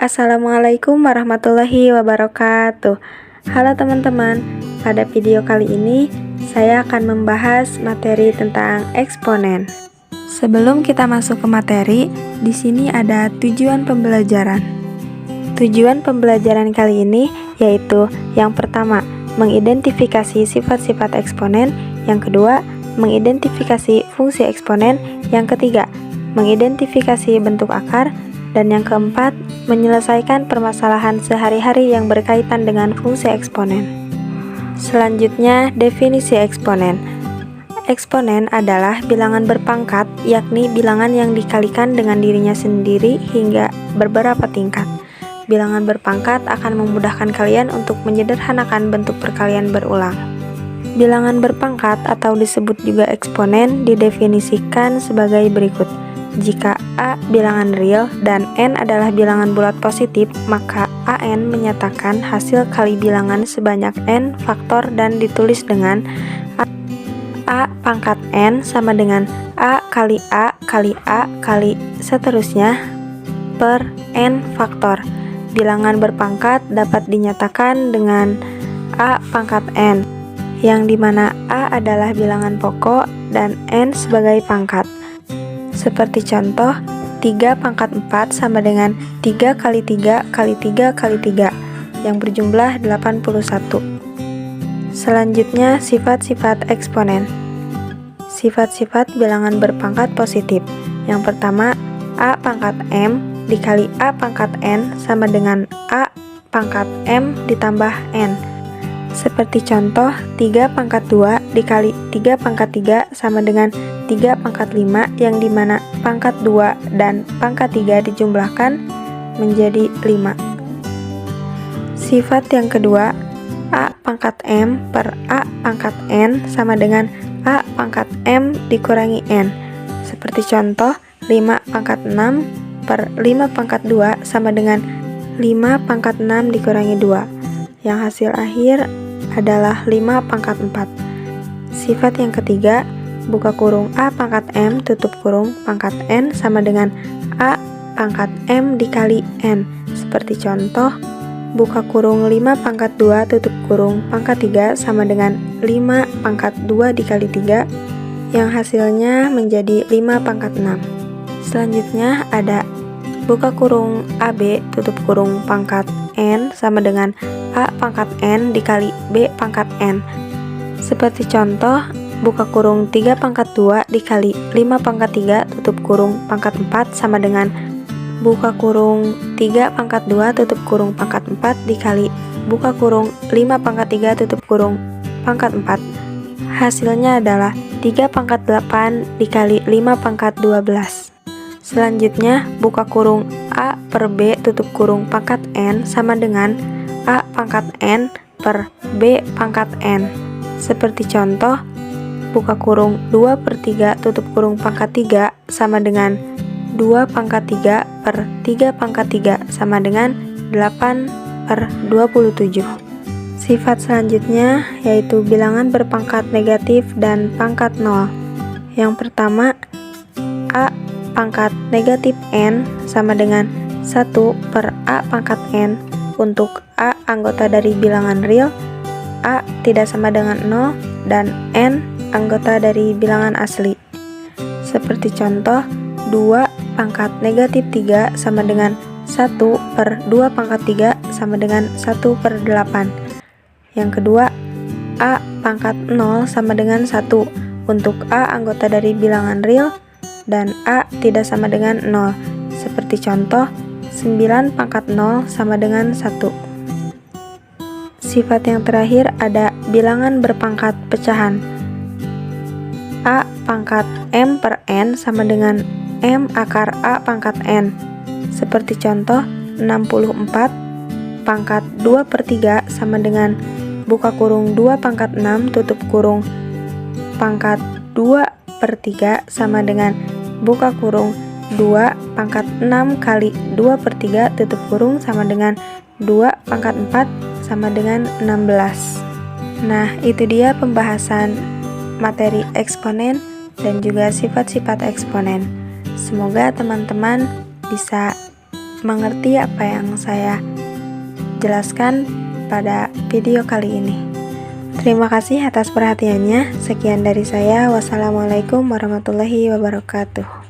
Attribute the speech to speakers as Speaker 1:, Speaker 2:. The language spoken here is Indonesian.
Speaker 1: Assalamualaikum warahmatullahi wabarakatuh. Halo teman-teman, pada video kali ini saya akan membahas materi tentang eksponen. Sebelum kita masuk ke materi, di sini ada tujuan pembelajaran. Tujuan pembelajaran kali ini yaitu yang pertama, mengidentifikasi sifat-sifat eksponen, yang kedua, mengidentifikasi fungsi eksponen, yang ketiga, mengidentifikasi bentuk akar, dan yang keempat, menyelesaikan permasalahan sehari-hari yang berkaitan dengan fungsi eksponen. Selanjutnya, definisi eksponen. Eksponen adalah bilangan berpangkat, yakni bilangan yang dikalikan dengan dirinya sendiri hingga beberapa tingkat. Bilangan berpangkat akan memudahkan kalian untuk menyederhanakan bentuk perkalian berulang. Bilangan berpangkat atau disebut juga eksponen didefinisikan sebagai berikut. Jika A bilangan real dan N adalah bilangan bulat positif, maka AN menyatakan hasil kali bilangan sebanyak N faktor dan ditulis dengan A pangkat N sama dengan A kali A kali A kali seterusnya per N faktor. Bilangan berpangkat dapat dinyatakan dengan A pangkat N, yang dimana A adalah bilangan pokok dan N sebagai pangkat. Seperti contoh, 3 pangkat 4 sama dengan 3 kali 3 kali 3 kali 3 yang berjumlah 81. Selanjutnya, sifat-sifat eksponen. Sifat-sifat bilangan berpangkat positif. Yang pertama, A pangkat M dikali A pangkat N sama dengan A pangkat M ditambah N. Seperti contoh, 3 pangkat 2 dikali 3 pangkat 3 sama dengan 3 pangkat 5, yang dimana pangkat 2 dan pangkat 3 dijumlahkan menjadi 5. Sifat yang kedua, A pangkat M per A pangkat N sama dengan A pangkat M dikurangi N. Seperti contoh, 5 pangkat 6 per 5 pangkat 2 sama dengan 5 pangkat 6 dikurangi 2, yang hasil akhir adalah 5 pangkat 4. Sifat yang ketiga, buka kurung A pangkat M tutup kurung pangkat N sama dengan A pangkat M dikali N. Seperti contoh, buka kurung 5 pangkat 2 tutup kurung pangkat 3 sama dengan 5 pangkat 2 dikali 3, yang hasilnya menjadi 5 pangkat 6. Selanjutnya ada buka kurung AB tutup kurung pangkat N sama dengan A pangkat N dikali B pangkat N. Seperti contoh, buka kurung 3 pangkat 2 dikali 5 pangkat 3 tutup kurung pangkat 4 sama dengan buka kurung 3 pangkat 2 tutup kurung pangkat 4 dikali buka kurung 5 pangkat 3 tutup kurung pangkat 4. Hasilnya adalah 3 pangkat 8 dikali 5 pangkat 12. Selanjutnya, buka kurung A per B tutup kurung pangkat N sama dengan A pangkat N per B pangkat N. Seperti contoh, buka kurung 2 per 3 tutup kurung pangkat 3 sama dengan 2 pangkat 3 per 3 pangkat 3 sama dengan 8 per 27. Sifat selanjutnya yaitu bilangan berpangkat negatif dan pangkat 0. Yang pertama, A pangkat negatif N sama dengan 1 per A pangkat N. Untuk A anggota dari bilangan real, A tidak sama dengan 0, dan N anggota dari bilangan asli. Seperti contoh, 2 pangkat negatif 3 sama dengan 1 per 2 pangkat 3 sama dengan 1 per 8. Yang kedua, A pangkat 0 sama dengan 1. Untuk A anggota dari bilangan real, dan A tidak sama dengan 0. Seperti contoh, 9 pangkat 0 sama dengan 1. Sifat yang terakhir ada bilangan berpangkat pecahan. A pangkat M per N sama dengan M akar A pangkat N. Seperti contoh, 64 pangkat 2 per 3 sama dengan buka kurung 2 pangkat 6 tutup kurung pangkat 2 per 3 sama dengan buka kurung 2 pangkat 6 kali 2 per 3 tutup kurung sama dengan 2 pangkat 4 sama dengan 16. Nah, itu dia pembahasan materi eksponen dan juga sifat-sifat eksponen. Semoga teman-teman bisa mengerti apa yang saya jelaskan pada video kali ini. Terima kasih atas perhatiannya. Sekian dari saya. Wassalamualaikum warahmatullahi wabarakatuh.